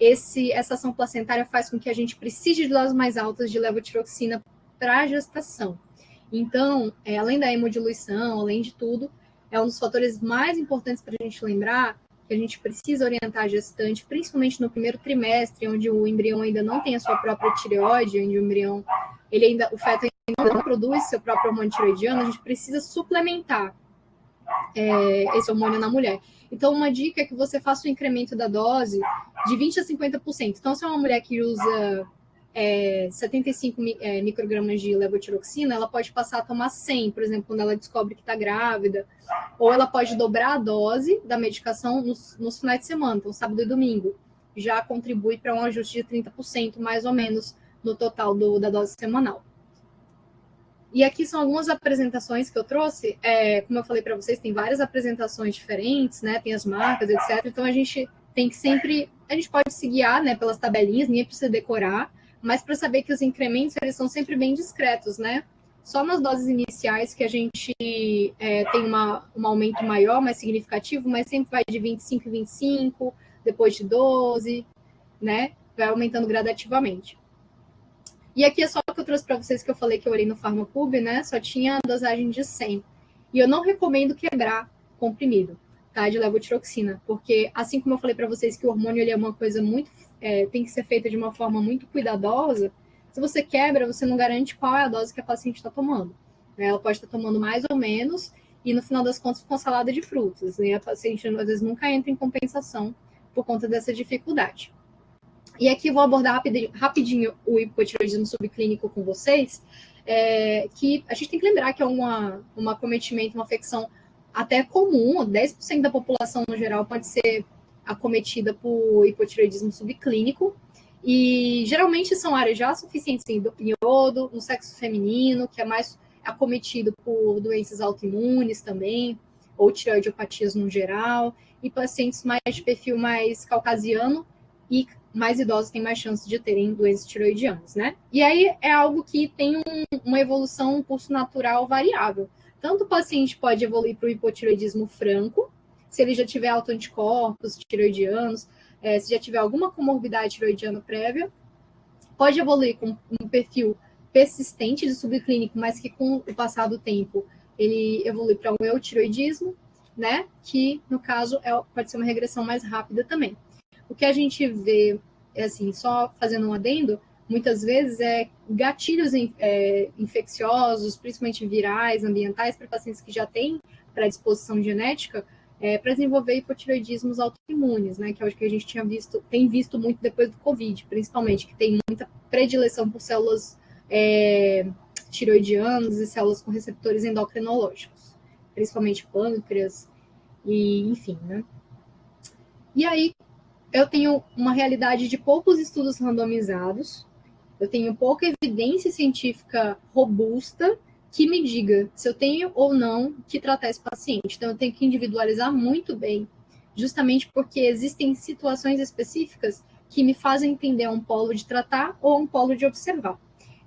essa ação placentária faz com que a gente precise de doses mais altas de levotiroxina para a gestação. Então, além da hemodiluição, além de tudo, é um dos fatores mais importantes para a gente lembrar que a gente precisa orientar a gestante, principalmente no primeiro trimestre, onde o embrião ainda não tem a sua própria tireoide, onde o feto ainda não produz seu próprio hormônio tireoidiano, a gente precisa suplementar esse hormônio na mulher. Então, uma dica é que você faça o incremento da dose de 20% a 50%. Então, se é uma mulher que usa 75 microgramas de levotiroxina, ela pode passar a tomar 100, por exemplo, quando ela descobre que está grávida, ou ela pode dobrar a dose da medicação nos finais de semana, então sábado e domingo, já contribui para um ajuste de 30%, mais ou menos, no total da dose semanal. E aqui são algumas apresentações que eu trouxe, como eu falei para vocês, tem várias apresentações diferentes, né, tem as marcas, etc. Então, a gente pode se guiar, né, pelas tabelinhas, ninguém precisa decorar, mas para saber que os incrementos, eles são sempre bem discretos, né? Só nas doses iniciais que a gente tem um aumento maior, mais significativo, mas sempre vai de 25 em 25, depois de 12, né? Vai aumentando gradativamente. E aqui é só o que eu trouxe para vocês, que eu falei que eu olhei no Pharmapub, né? Só tinha a dosagem de 100. E eu não recomendo quebrar comprimido, tá? De levotiroxina, porque assim como eu falei para vocês que o hormônio ele é uma coisa muito tem que ser feita de uma forma muito cuidadosa, se você quebra, você não garante qual é a dose que a paciente está tomando. Né? Ela pode estar tomando mais ou menos, e no final das contas, com salada de frutas. E a paciente, às vezes, nunca entra em compensação por conta dessa dificuldade. E aqui vou abordar rapidinho o hipotireoidismo subclínico com vocês, que a gente tem que lembrar que é um acometimento, uma afecção até comum, 10% da população no geral pode ser acometida por hipotireoidismo subclínico, e geralmente são áreas já suficientes em iodo, no sexo feminino, que é mais acometido por doenças autoimunes também, ou tireoidiopatias no geral, e pacientes mais de perfil mais caucasiano e mais idosos têm mais chances de terem doenças tireoidianas, né? E aí é algo que tem uma evolução, um curso natural variável. Tanto o paciente pode evoluir para o hipotireoidismo franco, se ele já tiver autoanticorpos tireoidianos, se já tiver alguma comorbidade tireoidiana prévia, pode evoluir com um perfil persistente de subclínico, mas que com o passar do tempo ele evolui para um eutireoidismo, né? Que, no caso, pode ser uma regressão mais rápida também. O que a gente vê, assim, só fazendo um adendo, muitas vezes gatilhos infecciosos, principalmente virais, ambientais, para pacientes que já têm predisposição genética, para desenvolver hipotireoidismos autoimunes, né, que é o que a gente tem visto muito depois do Covid, principalmente, que tem muita predileção por células tireoidianas e células com receptores endocrinológicos, principalmente pâncreas, e enfim, né. E aí, eu tenho uma realidade de poucos estudos randomizados, eu tenho pouca evidência científica robusta que me diga se eu tenho ou não que tratar esse paciente. Então, eu tenho que individualizar muito bem, justamente porque existem situações específicas que me fazem entender um polo de tratar ou um polo de observar.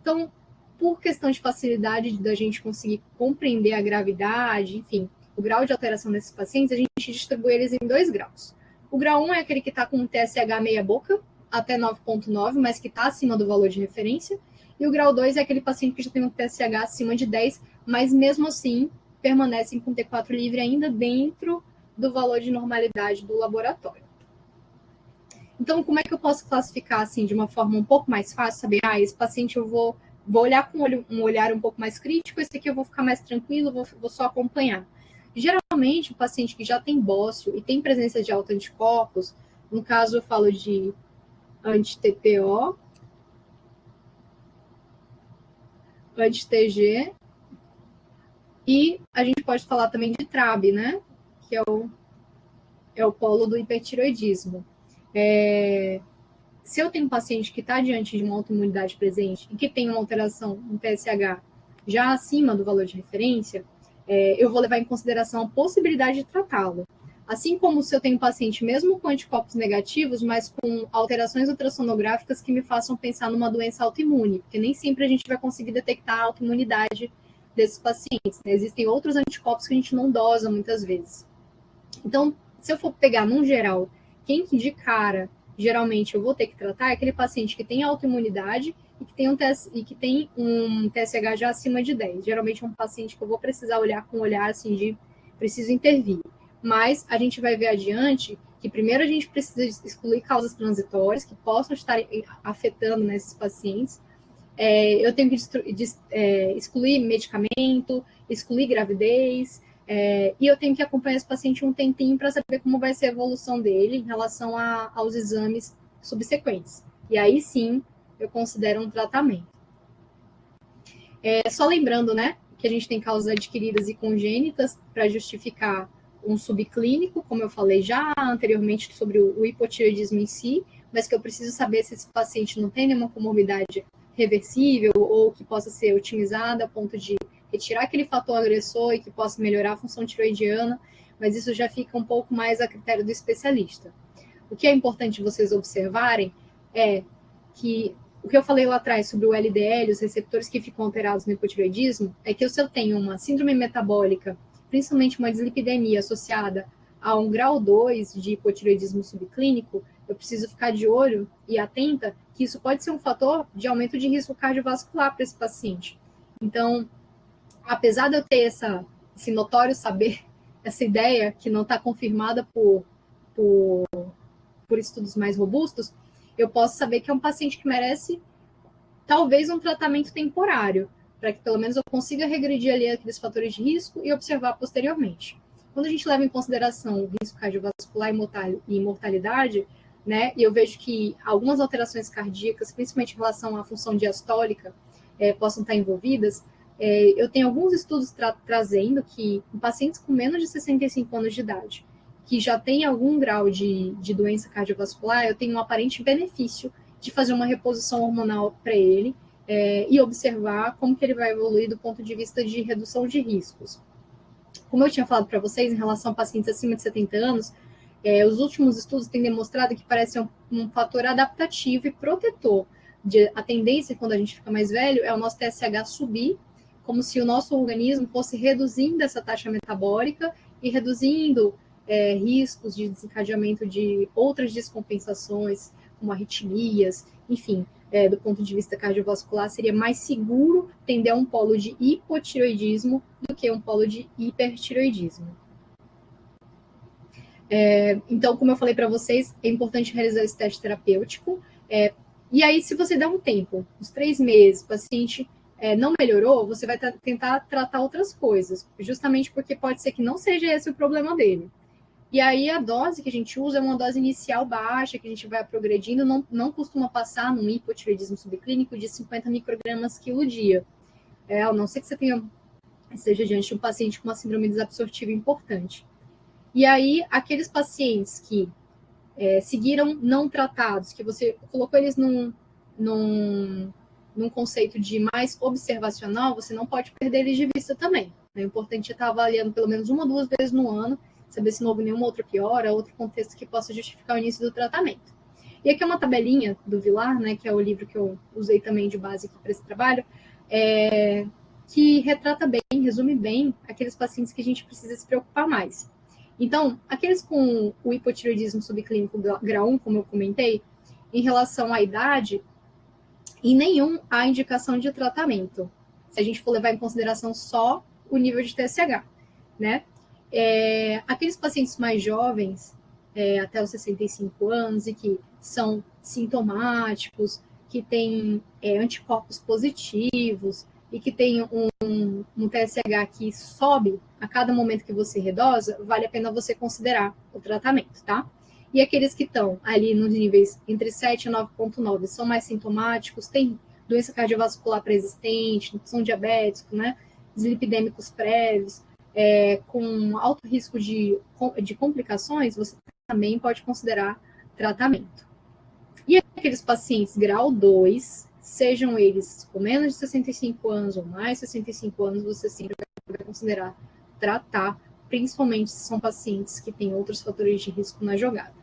Então, por questão de facilidade da gente conseguir compreender a gravidade, enfim, o grau de alteração desses pacientes, a gente distribui eles em 2 graus. O grau 1 é aquele que está com TSH meia boca, até 9,9, mas que está acima do valor de referência. E o grau 2 é aquele paciente que já tem um TSH acima de 10, mas mesmo assim permanecem com T4 livre ainda dentro do valor de normalidade do laboratório. Então, como é que eu posso classificar assim de uma forma um pouco mais fácil, saber, esse paciente eu vou olhar com um olhar um pouco mais crítico, esse aqui eu vou ficar mais tranquilo, vou só acompanhar. Geralmente, o paciente que já tem bócio e tem presença de autoanticorpos, no caso eu falo de anti-TPO, anti-TG, e a gente pode falar também de TRAB, né? Que é o polo do hipertireoidismo. Se eu tenho um paciente que está diante de uma autoimunidade presente e que tem uma alteração no TSH já acima do valor de referência, eu vou levar em consideração a possibilidade de tratá-lo. Assim como se eu tenho um paciente mesmo com anticorpos negativos, mas com alterações ultrassonográficas que me façam pensar numa doença autoimune, porque nem sempre a gente vai conseguir detectar a autoimunidade desses pacientes, né? Existem outros anticorpos que a gente não dosa muitas vezes. Então, se eu for pegar num geral, quem de cara, geralmente eu vou ter que tratar é aquele paciente que tem autoimunidade e que tem um TSH já acima de 10. Geralmente é um paciente que eu vou precisar olhar com um olhar assim de preciso intervir. Mas a gente vai ver adiante que primeiro a gente precisa excluir causas transitórias que possam estar afetando nesses pacientes. Eu tenho que excluir medicamento, excluir gravidez, e eu tenho que acompanhar esse paciente um tempinho para saber como vai ser a evolução dele em relação aos exames subsequentes. E aí sim eu considero um tratamento. Só lembrando, né, que a gente tem causas adquiridas e congênitas para justificar um subclínico, como eu falei já anteriormente sobre o hipotireoidismo em si, mas que eu preciso saber se esse paciente não tem nenhuma comorbidade reversível ou que possa ser otimizada a ponto de retirar aquele fator agressor e que possa melhorar a função tiroidiana, mas isso já fica um pouco mais a critério do especialista. O que é importante vocês observarem é que o que eu falei lá atrás sobre o LDL, os receptores que ficam alterados no hipotireoidismo, é que se eu tenho uma síndrome metabólica, principalmente uma dislipidemia associada a um grau 2 de hipotireoidismo subclínico, eu preciso ficar de olho e atenta que isso pode ser um fator de aumento de risco cardiovascular para esse paciente. Então, apesar de eu ter esse notório saber, essa ideia que não está confirmada por estudos mais robustos, eu posso saber que é um paciente que merece talvez um tratamento temporário, para que pelo menos eu consiga regredir ali aqueles fatores de risco e observar posteriormente. Quando a gente leva em consideração o risco cardiovascular e mortalidade, né, e eu vejo que algumas alterações cardíacas, principalmente em relação à função diastólica, possam estar envolvidas, eu tenho alguns estudos trazendo que em pacientes com menos de 65 anos de idade, que já tem algum grau de doença cardiovascular, eu tenho um aparente benefício de fazer uma reposição hormonal para ele e observar como que ele vai evoluir do ponto de vista de redução de riscos. Como eu tinha falado para vocês, em relação a pacientes acima de 70 anos, os últimos estudos têm demonstrado que parece um fator adaptativo e protetor. A tendência, quando a gente fica mais velho, é o nosso TSH subir, como se o nosso organismo fosse reduzindo essa taxa metabólica e reduzindo riscos de desencadeamento de outras descompensações, como arritmias, enfim, do ponto de vista cardiovascular, seria mais seguro tender a um polo de hipotireoidismo do que um polo de hipertireoidismo. Então, como eu falei para vocês, é importante realizar esse teste terapêutico. E aí, se você der um tempo, uns 3 meses, o paciente não melhorou, você vai tentar tratar outras coisas, justamente porque pode ser que não seja esse o problema dele. E aí a dose que a gente usa é uma dose inicial baixa, que a gente vai progredindo, não costuma passar num hipotireoidismo subclínico de 50 microgramas quilo dia. A não ser que você esteja diante de um paciente com uma síndrome desabsortiva importante. E aí, aqueles pacientes que seguiram não tratados, que você colocou eles num conceito de mais observacional, você não pode perder eles de vista também. É importante estar avaliando pelo menos 1 ou 2 vezes no ano, saber se não houve nenhuma outra piora, outro contexto que possa justificar o início do tratamento. E aqui é uma tabelinha do Vilar, né, que é o livro que eu usei também de base aqui para esse trabalho, que retrata bem, resume bem aqueles pacientes que a gente precisa se preocupar mais. Então, aqueles com o hipotireoidismo subclínico grau 1, como eu comentei, em relação à idade, em nenhum há indicação de tratamento, se a gente for levar em consideração só o nível de TSH, né? Aqueles pacientes mais jovens, até os 65 anos, e que são sintomáticos, que têm anticorpos positivos, e que têm um TSH que sobe a cada momento que você redosa, vale a pena você considerar o tratamento, tá? E aqueles que estão ali nos níveis entre 7 e 9,9 são mais sintomáticos, têm doença cardiovascular pré-existente, são diabéticos, né? Dislipidêmicos prévios, com alto risco de complicações, você também pode considerar tratamento. E aqueles pacientes grau 2, sejam eles com menos de 65 anos ou mais de 65 anos, você sempre vai considerar tratar principalmente se são pacientes que têm outros fatores de risco na jogada.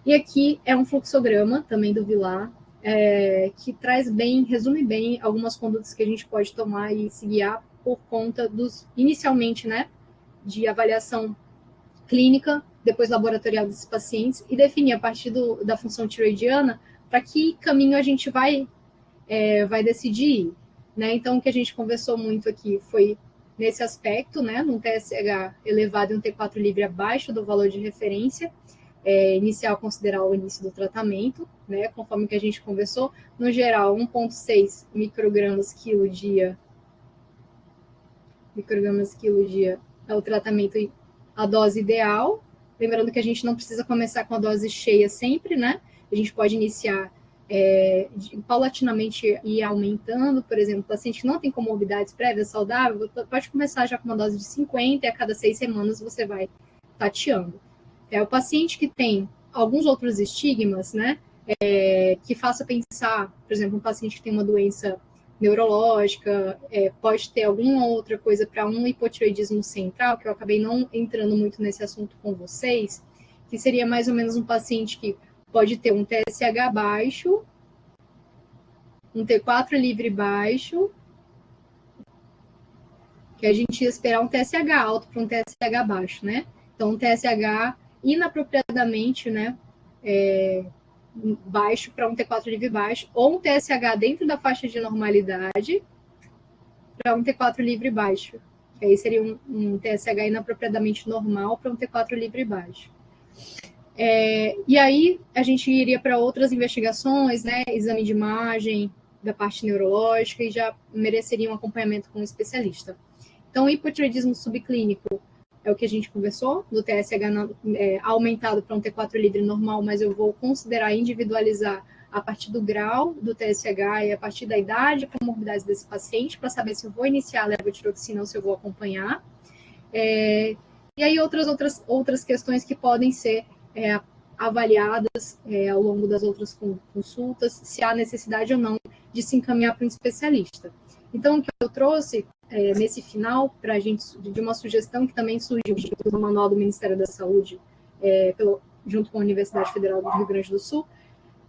E aqui é um fluxograma também do Vilar, que traz bem, resume bem algumas condutas que a gente pode tomar e se guiar por conta dos, inicialmente, né, de avaliação clínica, depois laboratorial desses pacientes, e definir a partir da função tiroidiana para que caminho a gente vai decidir, né? Então, o que a gente conversou muito aqui foi nesse aspecto, né, num TSH elevado e um T4 livre abaixo do valor de referência, inicial considerar o início do tratamento, né, conforme que a gente conversou, no geral, 1,6 microgramas quilo dia é o tratamento, a dose ideal, lembrando que a gente não precisa começar com a dose cheia sempre, né, a gente pode iniciar paulatinamente ir aumentando, por exemplo, o paciente que não tem comorbidades prévias, saudável, pode começar já com uma dose de 50 e a cada 6 semanas você vai tateando. O paciente que tem alguns outros estigmas, né, que faça pensar, por exemplo, um paciente que tem uma doença neurológica, pode ter alguma outra coisa para um hipotireoidismo central, que eu acabei não entrando muito nesse assunto com vocês, que seria mais ou menos um paciente que pode ter um TSH baixo, um T4 livre baixo, que a gente ia esperar um TSH alto para um TSH baixo, né? Então, um TSH inapropriadamente, né, baixo para um T4 livre baixo, ou um TSH dentro da faixa de normalidade para um T4 livre baixo. Que aí seria um TSH inapropriadamente normal para um T4 livre baixo. E aí a gente iria para outras investigações, né, exame de imagem da parte neurológica e já mereceria um acompanhamento com um especialista. Então, o hipotireoidismo subclínico é o que a gente conversou, do TSH aumentado para um T4 livre normal, mas eu vou considerar individualizar a partir do grau do TSH e a partir da idade e comorbidades desse paciente, para saber se eu vou iniciar a levotiroxina ou se eu vou acompanhar. E aí outras questões que podem ser avaliadas ao longo das outras consultas, se há necessidade ou não de se encaminhar para um especialista. Então, o que eu trouxe nesse final, para a gente, de uma sugestão que também surgiu no Manual do Ministério da Saúde, junto com a Universidade Federal do Rio Grande do Sul,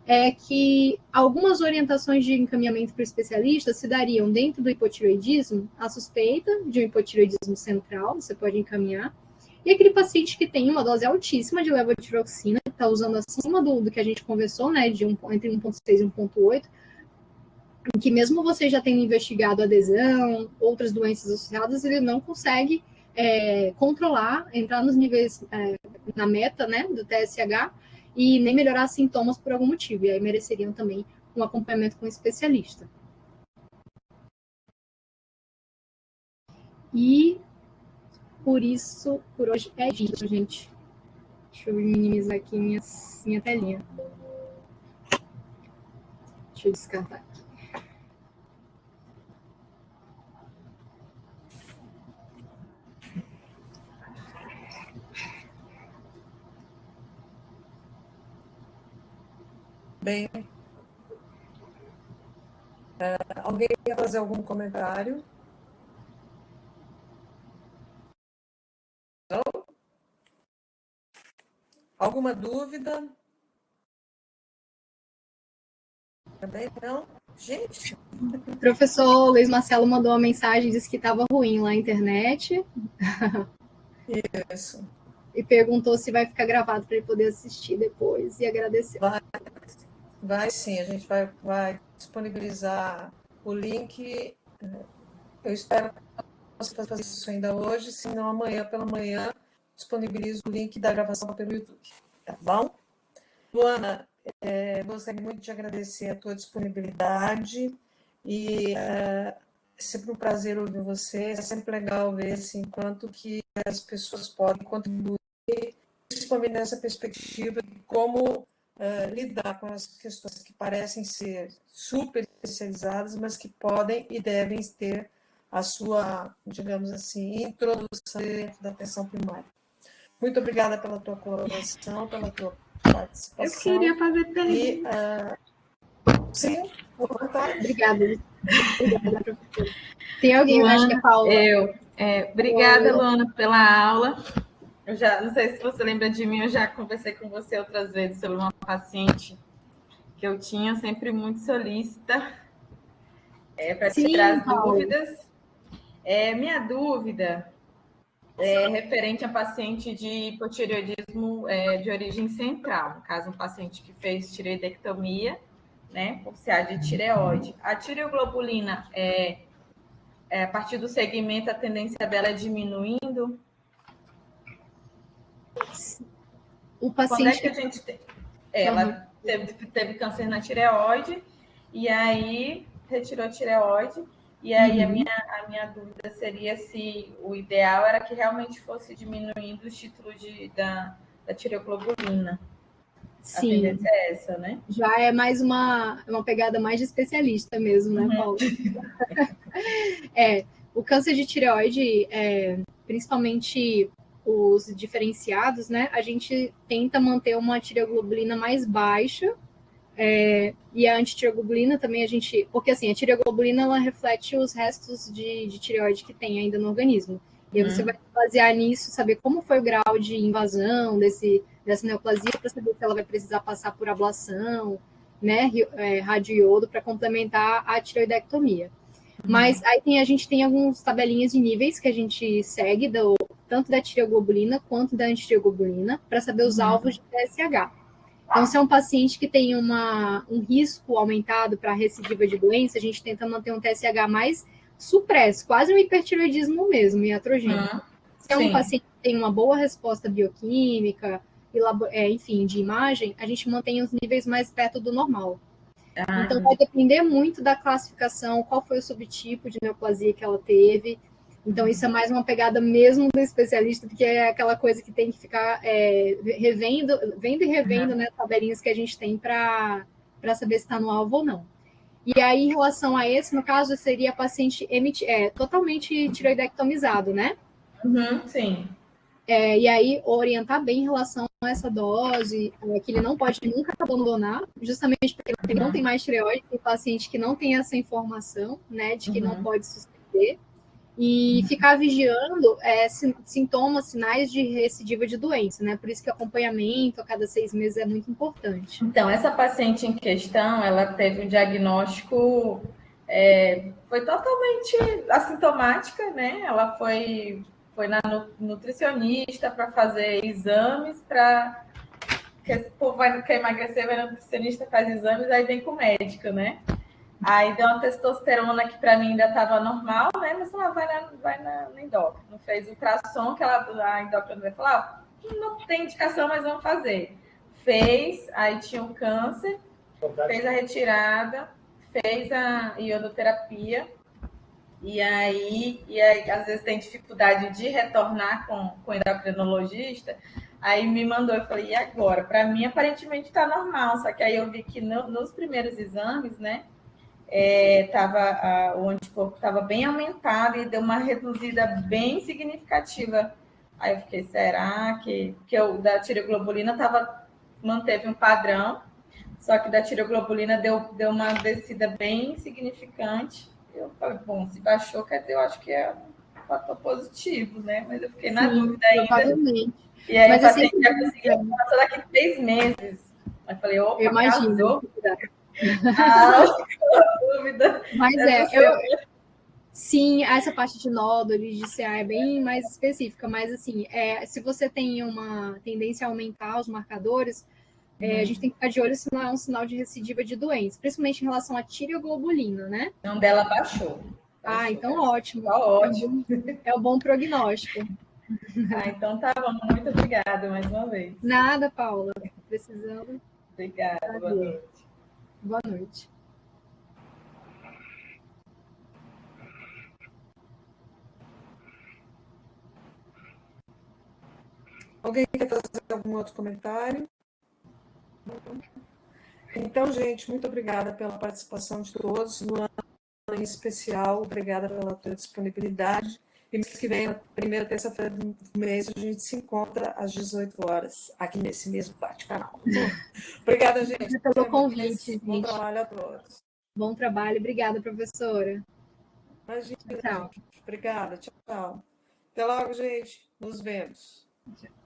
é que algumas orientações de encaminhamento para o especialista se dariam dentro do hipotireoidismo, a suspeita de um hipotireoidismo central, você pode encaminhar, e aquele paciente que tem uma dose altíssima de levotiroxina, que está usando acima do que a gente conversou, né, entre 1,6 e 1,8, em que mesmo você já tendo investigado adesão, outras doenças associadas, ele não consegue controlar, entrar nos níveis na meta, né, do TSH, e nem melhorar sintomas por algum motivo. E aí mereceriam também um acompanhamento com um especialista. E por isso, por hoje é isso, gente. Deixa eu minimizar aqui minha telinha. Deixa eu descartar aqui. Bem, alguém quer fazer algum comentário? Não? Alguma dúvida? Também não? Gente! O professor Luiz Marcelo mandou uma mensagem, disse que estava ruim lá na internet. Isso. E perguntou se vai ficar gravado para ele poder assistir depois e agradecer. Vai sim, a gente vai disponibilizar o link. Eu espero que possa fazer isso ainda hoje, se não amanhã pela manhã disponibilizo o link da gravação pelo YouTube. Tá bom? Luana, gostaria muito de agradecer a tua disponibilidade e é sempre um prazer ouvir você, é sempre legal ver assim, quanto que as pessoas podem contribuir, principalmente nessa perspectiva de como lidar com as questões que parecem ser super especializadas, mas que podem e devem ter a sua, digamos assim, introdução dentro da atenção primária. Muito obrigada pela tua colaboração, pela tua participação. Eu queria fazer pergunta. Sim, vou contar. Obrigada, professora. Tem alguém que acha que é Paula? Obrigada, Luana, pela aula. Eu já não sei se você lembra de mim, eu já conversei com você outras vezes sobre uma paciente que eu tinha, sempre muito solícita, para tirar Sim, as Paulo. dúvidas. Minha dúvida é referente a paciente de hipotireoidismo de origem central, no caso, um paciente que fez tireoidectomia, né, por CA de tireoide. A tireoglobulina, a partir do segmento, a tendência dela é diminuindo? O Quando é paciente... que a gente tem? Ela teve câncer na tireoide, e aí retirou a tireoide, e aí a minha dúvida seria se o ideal era que realmente fosse diminuindo os títulos da tireoglobulina. A Sim, tendência é essa, né? já é mais uma pegada mais de especialista mesmo, né, Paulo? O câncer de tireoide, principalmente os diferenciados, né? A gente tenta manter uma tireoglobulina mais baixa, e a antitireoglobulina também a gente... Porque, assim, a tireoglobulina, ela reflete os restos de tireoide que tem ainda no organismo. E aí você vai basear nisso, saber como foi o grau de invasão dessa neoplasia, para saber se ela vai precisar passar por ablação, né, radioiodo, para complementar a tireoidectomia. Mas aí a gente tem algumas tabelinhas de níveis que a gente segue, tanto da tireoglobulina quanto da antitireoglobulina, para saber os alvos de TSH. Então, se é um paciente que tem um risco aumentado para recidiva de doença, a gente tenta manter um TSH mais supresso, quase um hipertireoidismo mesmo, iatrogênico. Se é um paciente que tem uma boa resposta bioquímica, enfim, de imagem, a gente mantém os níveis mais perto do normal. Então, vai depender muito da classificação, qual foi o subtipo de neoplasia que ela teve. Então, isso é mais uma pegada mesmo do especialista, porque é aquela coisa que tem que ficar vendo e revendo, né, tabelinhas que a gente tem para saber se está no alvo ou não. E aí, em relação a esse, no caso, seria paciente totalmente tireoidectomizado, né? Sim. E aí, orientar bem em relação a essa dose, que ele não pode nunca abandonar, justamente porque ele não tem mais tireoide, tem paciente que não tem essa informação, né, de que não pode suspender, e ficar vigiando sintomas, sinais de recidiva de doença, né, por isso que o acompanhamento a cada 6 meses é muito importante. Então, essa paciente em questão, ela teve um diagnóstico, foi totalmente assintomática, né, ela foi na nutricionista para fazer exames, porque esse povo quer emagrecer, vai no nutricionista, faz exames, aí vem com o médico, né? Aí deu uma testosterona que para mim ainda estava normal, né? Mas ela vai na endócrina. Fez ultrassom, que a endócrina vai falar, não tem indicação, mas vamos fazer. Fez, aí tinha um câncer, fez a retirada, fez a iodoterapia, e aí às vezes tem dificuldade de retornar com o endocrinologista, aí me mandou, eu falei, e agora? Para mim, aparentemente está normal, só que aí eu vi que nos primeiros exames, né, o anticorpo estava bem aumentado e deu uma reduzida bem significativa. Aí eu fiquei, será que o da tireoglobulina manteve um padrão, só que da tireoglobulina deu uma descida bem significante. Eu falei, bom, se baixou, quer dizer, eu acho que é um fator positivo, né? Mas eu fiquei na dúvida ainda. Provavelmente. E aí mas o paciente já conseguiu passar daqui 3 meses. Aí eu falei, opa, casou. Dúvida. Mas sim, essa parte de nódulos, de CA é bem mais específica, mas assim, se você tem uma tendência a aumentar os marcadores, a gente tem que ficar de olho se não é um sinal de recidiva de doença, principalmente em relação à tireoglobulina, né? Não, dela baixou. Então ótimo. Tá ótimo. É um bom prognóstico. Então tá bom. Muito obrigada mais uma vez. Nada, Paula. Precisando. Obrigada. Boa noite. Boa noite. Alguém quer fazer algum outro comentário? Então, gente, muito obrigada pela participação de todos. Luana, em especial, obrigada pela tua disponibilidade. E mês que vem, na primeira terça-feira do mês, a gente se encontra às 18 horas, aqui nesse mesmo bate-canal. Obrigada, gente. Pelo convite, gente. Bom trabalho a todos. Bom trabalho. Obrigada, professora. Imagina, Tchau. gente. Obrigada. Tchau. Até logo, gente. Nos vemos. Tchau.